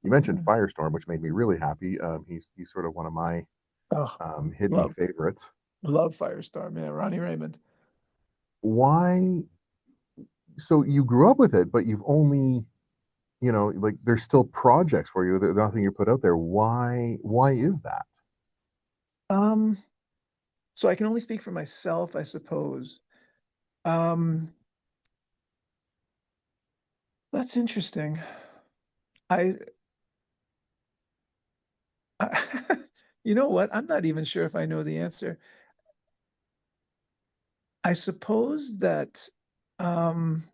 You mentioned Mm. Firestorm, which made me really happy. He's sort of one of my Oh, hidden love, favorites. love Firestorm. Yeah. Ronnie Raymond. Why? So you grew up with it, but you've only, like there's still projects for you. There's nothing you put out there. Why is that? Um, so I can only speak for myself, I suppose. Um, that's interesting. I, I you know what? I'm not even sure if I know the answer. I suppose that, um,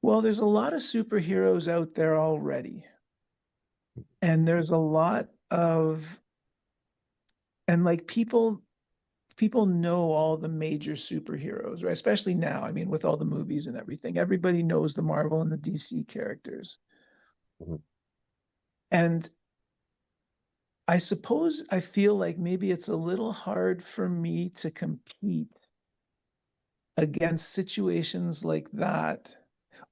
well, there's a lot of superheroes out there already, and there's a lot of, and like people know all the major superheroes, right? Especially now. I mean, with all the movies and everything, everybody knows the Marvel and the DC characters. Mhm. And I suppose I feel like maybe it's a little hard for me to compete against situations like that.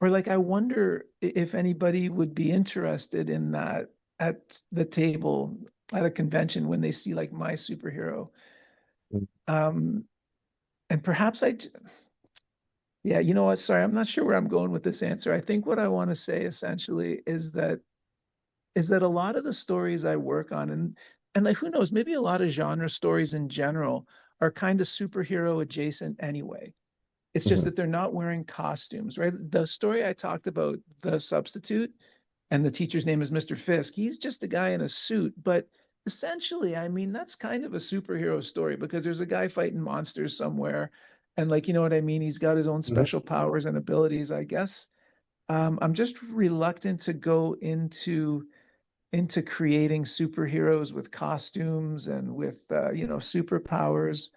Or like I wonder if anybody would be interested in that at the table at a convention when they see like my superhero. Um, and perhaps yeah, you know what? Sorry, I'm not sure where I'm going with this answer. I think what I want to say essentially is that a lot of the stories I work on and like who knows, maybe a lot of genre stories in general are kind of superhero adjacent anyway. It's just Mhm. that they're not wearing costumes, right? The story I talked about, The Substitute, and the teacher's name is Mr. Fisk. He's just a guy in a suit, but essentially, I mean, that's kind of a superhero story because there's a guy fighting monsters somewhere. And like, you know what I mean? He's got his own Mhm. special powers and abilities, I guess. I'm just reluctant to go into creating superheroes with costumes and with superpowers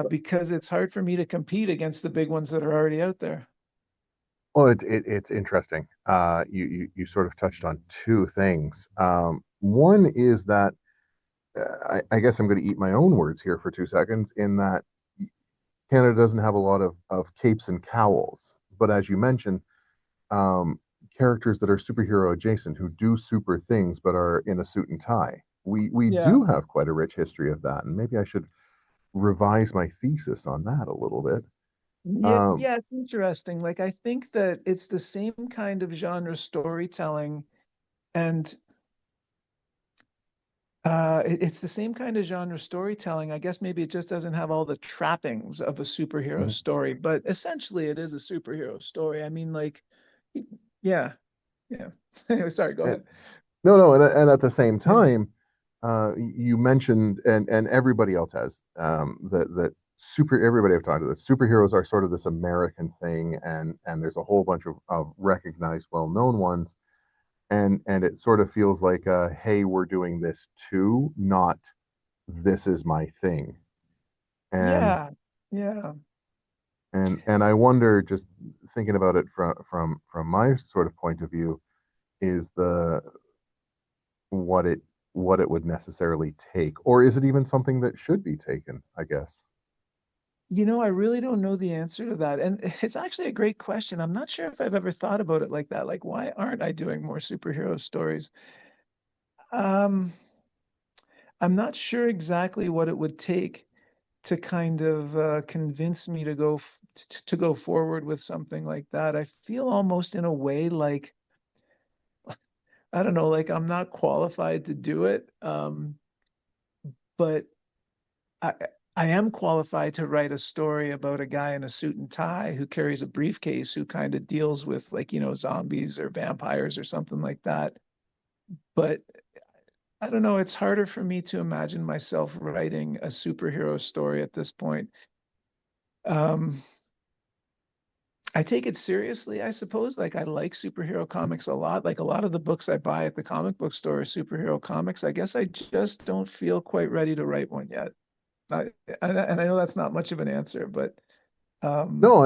because it's hard for me to compete against the big ones that are already out there. Well, it's interesting. You sort of touched on two things. One is that I guess I'm going to eat my own words here for 2 seconds. In that Canada doesn't have a lot of capes and cowls, but as you mentioned, um, characters that are superhero adjacent who do super things but are in a suit and tie. We Yeah. do have quite a rich history of that, and maybe I should revise my thesis on that a little bit. Yeah, Um, yeah, it's interesting. Like I think that it's the same kind of genre storytelling and it's the same kind of genre storytelling. I guess maybe it just doesn't have all the trappings of a superhero mhm. story, but essentially it is a superhero story. I mean, like, yeah, yeah. Anyway, sorry, go And, ahead. no, and at the same Yeah. time, you mentioned, and everybody else has that super. Everybody I've talked to, this superheroes are sort of this American thing, and there's a whole bunch of recognized, well-known ones, and it sort of feels like, hey, we're doing this too, not this is my thing, and Yeah, yeah. and I wonder, just thinking about it from my sort of point of view, is the what it what it would necessarily take, or is it even something that should be taken, I guess. You know, I really don't know the answer to that. And it's actually a great question. I'm not sure if I've ever thought about it like that. Like, why aren't I doing more superhero stories? Um, I'm not sure exactly what it would take to kind of convince me to to go forward with something like that. I feel almost in a way like I don't know, like I'm not qualified to do it. But I I am qualified to write a story about a guy in a suit and tie who carries a briefcase who kind of deals with like, zombies or vampires or something like that. But I don't know, it's harder for me to imagine myself writing a superhero story at this point. Um, I take it seriously, I suppose. Like I like superhero comics a lot. Like a lot of the books I buy at the comic book store are superhero comics. I guess I just don't feel quite ready to write one yet. And I know that's not much of an answer, but um, No,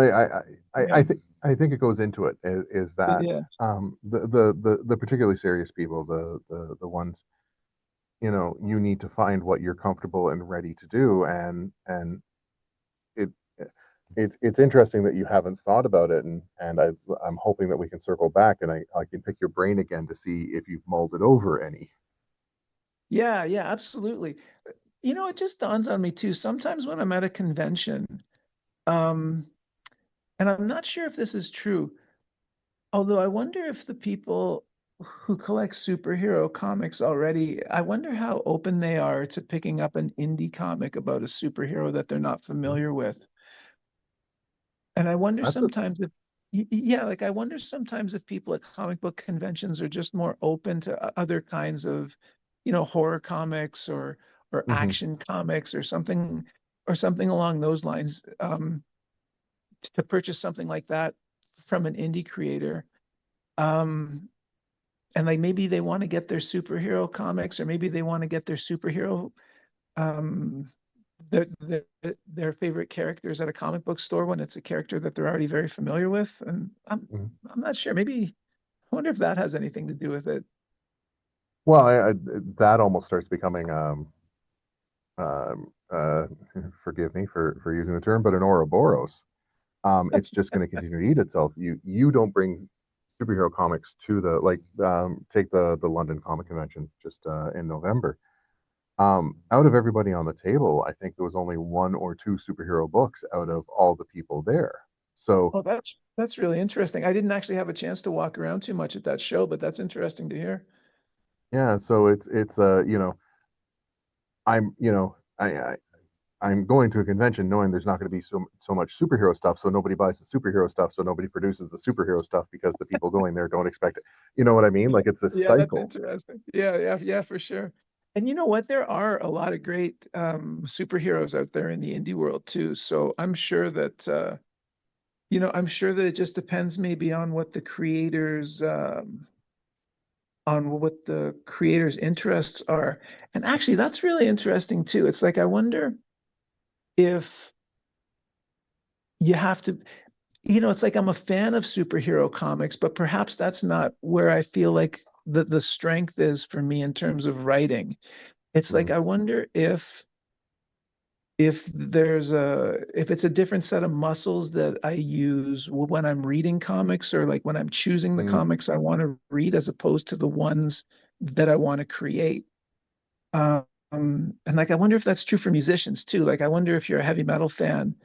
yeah, I think it goes into it is that yeah, the particularly serious people, the ones, you know, you need to find what you're comfortable and ready to do, and it it's interesting that you haven't thought about it, and I'm hoping that we can circle back and I can pick your brain again to see if you've mulled it over any. yeah, yeah, absolutely. It just dawns on me too. Sometimes when I'm at a convention, um, and I'm not sure if this is true, although I wonder if the people who collect superhero comics already, I wonder how open they are to picking up an indie comic about a superhero that they're not Mhm. familiar with. And I wonder That's a sometimes if, yeah, like I wonder sometimes if people at comic book conventions are just more open to other kinds of, horror comics or mhm. action comics or something along those lines, to purchase something like that from an indie creator. Um, and like maybe they want to get their superhero comics, or maybe they want to get their superhero um their favorite characters at a comic book store when it's a character that they're already very familiar with. And Mhm. I'm not sure. Maybe I wonder if that has anything to do with it. Well, that almost starts becoming um, uh, forgive me for using the term, but an Ouroboros. It's just going to continue to eat itself. You don't bring superhero comics to the like take the London Comic Convention just in November. Out of everybody on the table, I think there was only one or two superhero books out of all the people there. So Oh, that's really interesting. I didn't actually have a chance to walk around too much at that show, but that's interesting to hear. yeah, so it's you know, I'm you know I'm going to a convention knowing there's not going to be so much superhero stuff, so nobody buys the superhero stuff, so nobody produces the superhero stuff because the people going there don't expect it. You know what I mean? Yeah, Like it's this yeah, that's cycle. interesting. Yeah, yeah, yeah, for sure. And you know what? There are a lot of great superheroes out there in the indie world too. So I'm sure that it just depends maybe on what the creator's interests are. And actually, that's really interesting too. It's like I wonder if you have to, it's like I'm a fan of superhero comics, but perhaps that's not where I feel like the strength is for me in terms of writing. It's like Mhm. I wonder if it's a different set of muscles that I use when I'm reading comics, or like when I'm choosing the Mm, comics I want to read as opposed to the ones that I want to create. And like I wonder if that's true for musicians too. Like I wonder if you're a heavy metal fan,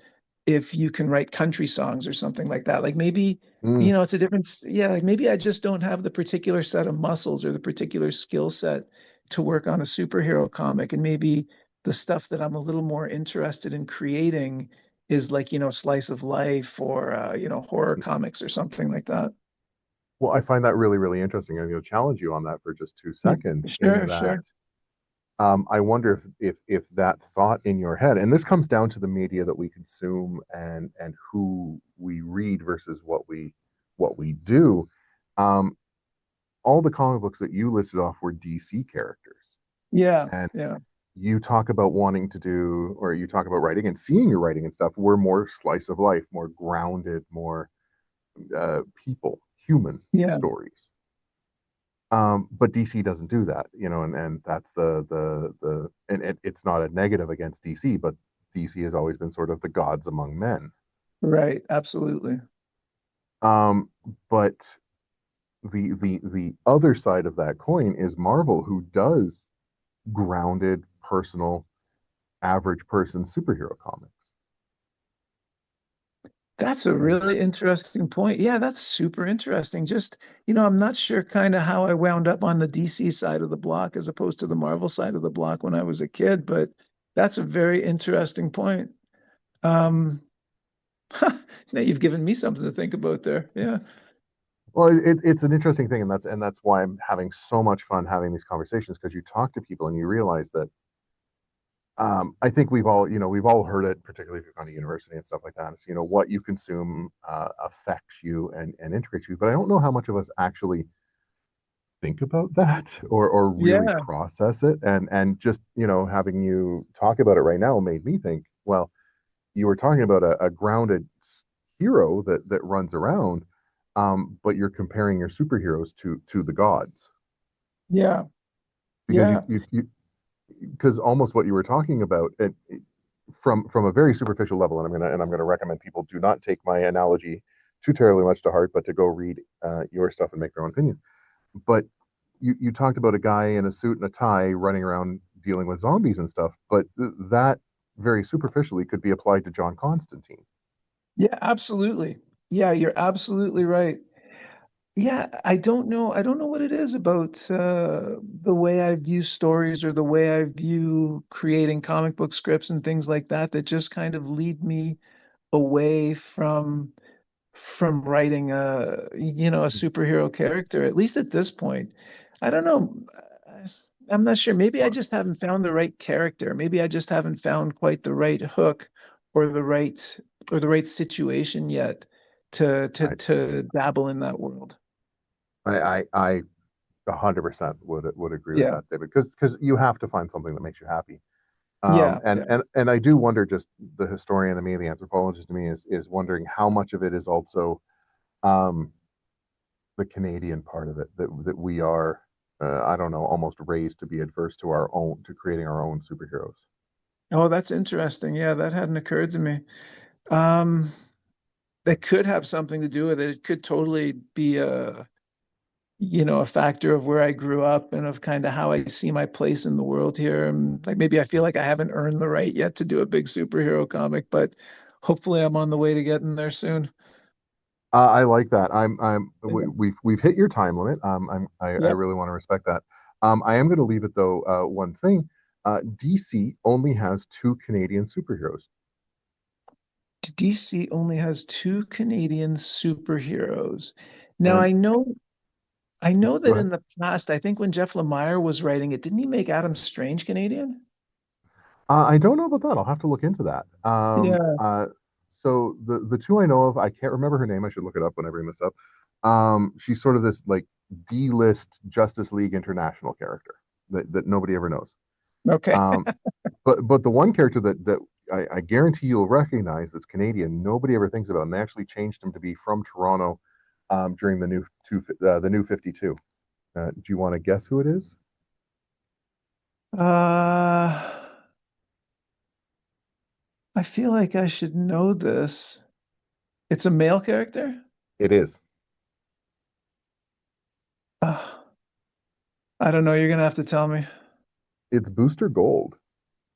if you can write country songs or something like that. Like maybe, mm. it's a difference. Yeah, like maybe I just don't have the particular set of muscles or the particular skill set to work on a superhero comic. And maybe the stuff that I'm a little more interested in creating is like, slice of life or horror comics or something like that. Well, I find that really, really interesting. I'm going to challenge you on that for just two Yeah, seconds. In sure, that, sure. I wonder if that thought in your head, and this comes down to the media that we consume and who we read versus what we do. Um, all the comic books that you listed off were DC characters, Yeah, and yeah, you talk about wanting to do, or you talk about writing and seeing your writing and stuff, were more slice of life, more grounded, more people, human yeah. stories. But DC doesn't do that, you know, and that's and it's not a negative against DC, but DC has always been sort of the gods among men. Right, absolutely. Um, but the other side of that coin is Marvel, who does grounded, personal, average person superhero comics. That's a And really interesting point. Yeah, that's super interesting. Just, I'm not sure kind of how I wound up on the DC side of the block as opposed to the Marvel side of the block when I was a kid, but that's a very interesting point. Um, now you've given me something to think about there. Yeah. well, it's an interesting thing, and that's why I'm having so much fun having these conversations because you talk to people and you realize that I think we've all heard it, particularly if you've gone to university and stuff like that. It's, you know, what you consume affects you and integrates you. But I don't know how much of us actually think about that or really Yeah, process it. And just, having you talk about it right now made me think, well, you were talking about a grounded hero that runs around, but you're comparing your superheroes to the gods yeah, because yeah. because almost what you were talking about from a very superficial level, and I'm gonna recommend people do not take my analogy too terribly much to heart, but to go read your stuff and make their own opinion. But you talked about a guy in a suit and a tie running around dealing with zombies and stuff, but that very superficially could be applied to John Constantine. Yeah, absolutely. Yeah, you're absolutely right. Yeah, I don't know. I don't know what it is about the way I view stories or the way I view creating comic book scripts and things like that that just kind of lead me away from writing a superhero character, at least at this point. I don't know. I'm not sure. Maybe I just haven't found the right character. Maybe I just haven't found quite the right hook or the right situation yet to dabble in that world. I 100% would agree with Yeah. that statement because you have to find something that makes you happy. Yeah. And I do wonder, just the historian in me, the anthropologist in me, is wondering how much of it is also um, the Canadian part of it that we are, I don't know, almost raised to be adverse to creating our own superheroes. Oh, that's interesting. Yeah, that hadn't occurred to me. Um, that could have something to do with it. It could totally be a factor of where I grew up and of kind of how I see my place in the world here. And like maybe I feel like I haven't earned the right yet to do a big superhero comic, but hopefully I'm on the way to getting there soon. I like that. Yeah. We've hit your time limit. I Yep. really want to respect that. I am going to leave it though. One thing, DC only has two Canadian superheroes, DC only has two Canadian superheroes. Now and I know go that ahead. in the past, I think when Jeff Lemire was writing it, didn't he make Adam Strange Canadian? I don't know about that. I'll have to look into that. Yeah. So the two I know of, I can't remember her name. I should look it up when I bring this up. She's sort of this like D-list Justice League International character that nobody ever knows. Okay. Um, but the one character that I guarantee you'll recognize that's Canadian, nobody ever thinks about, and they actually changed him to be from Toronto during the new 52. Do you want to guess who it is? Uh, I feel like I should know this. It's a male character? It is. Uh, I don't know. You're gonna have to tell me. It's Booster Gold.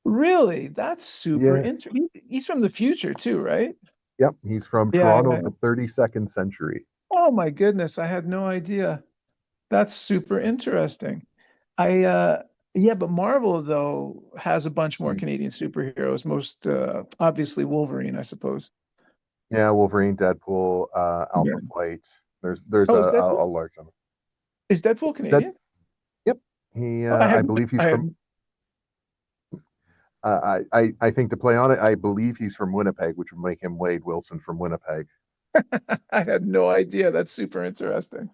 Really? That's super Yeah. interesting. He's from the future too, right? Yep. He's from Yeah, Toronto yeah, of the yeah. 32nd century. Oh my goodness, I had no idea. That's super interesting. I yeah, but Marvel though has a bunch more Mm. Canadian superheroes, most obviously Wolverine, I suppose. Yeah, Wolverine, Deadpool, Yeah. Alpha Flight. There's Oh, a large number. Is Deadpool Dead. Canadian? Yep. He. Oh, I I had believe he's I from. had I think to play on it, I believe he's from Winnipeg, which would make him Wade Wilson from Winnipeg. I had no idea. That's super interesting.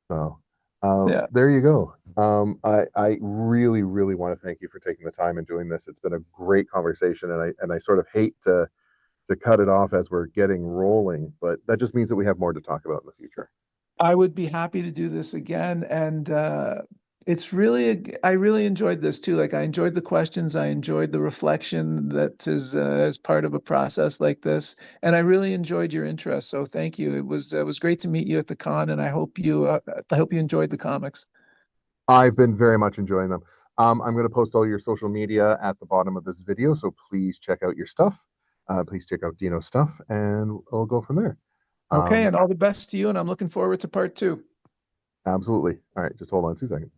So Yeah. there you go. I really, really want to thank you for taking the time and doing this. It's been a great conversation, and I sort of hate to cut it off as we're getting rolling, but that just means that we have more to talk about in the future. I would be happy to do this again. And it's really, I really enjoyed this too. Like I enjoyed the questions, I enjoyed the reflection that is as part of a process like this, and I really enjoyed your interest. So thank you. It was great to meet you at the con, and I hope you enjoyed the comics. I've been very much enjoying them. I'm going to post all your social media at the bottom of this video, so please check out your stuff. Please check out Dino's stuff, and we'll go from there. Okay, Um, and all the best to you, and I'm looking forward to part two. absolutely. All right, just hold on 2 seconds.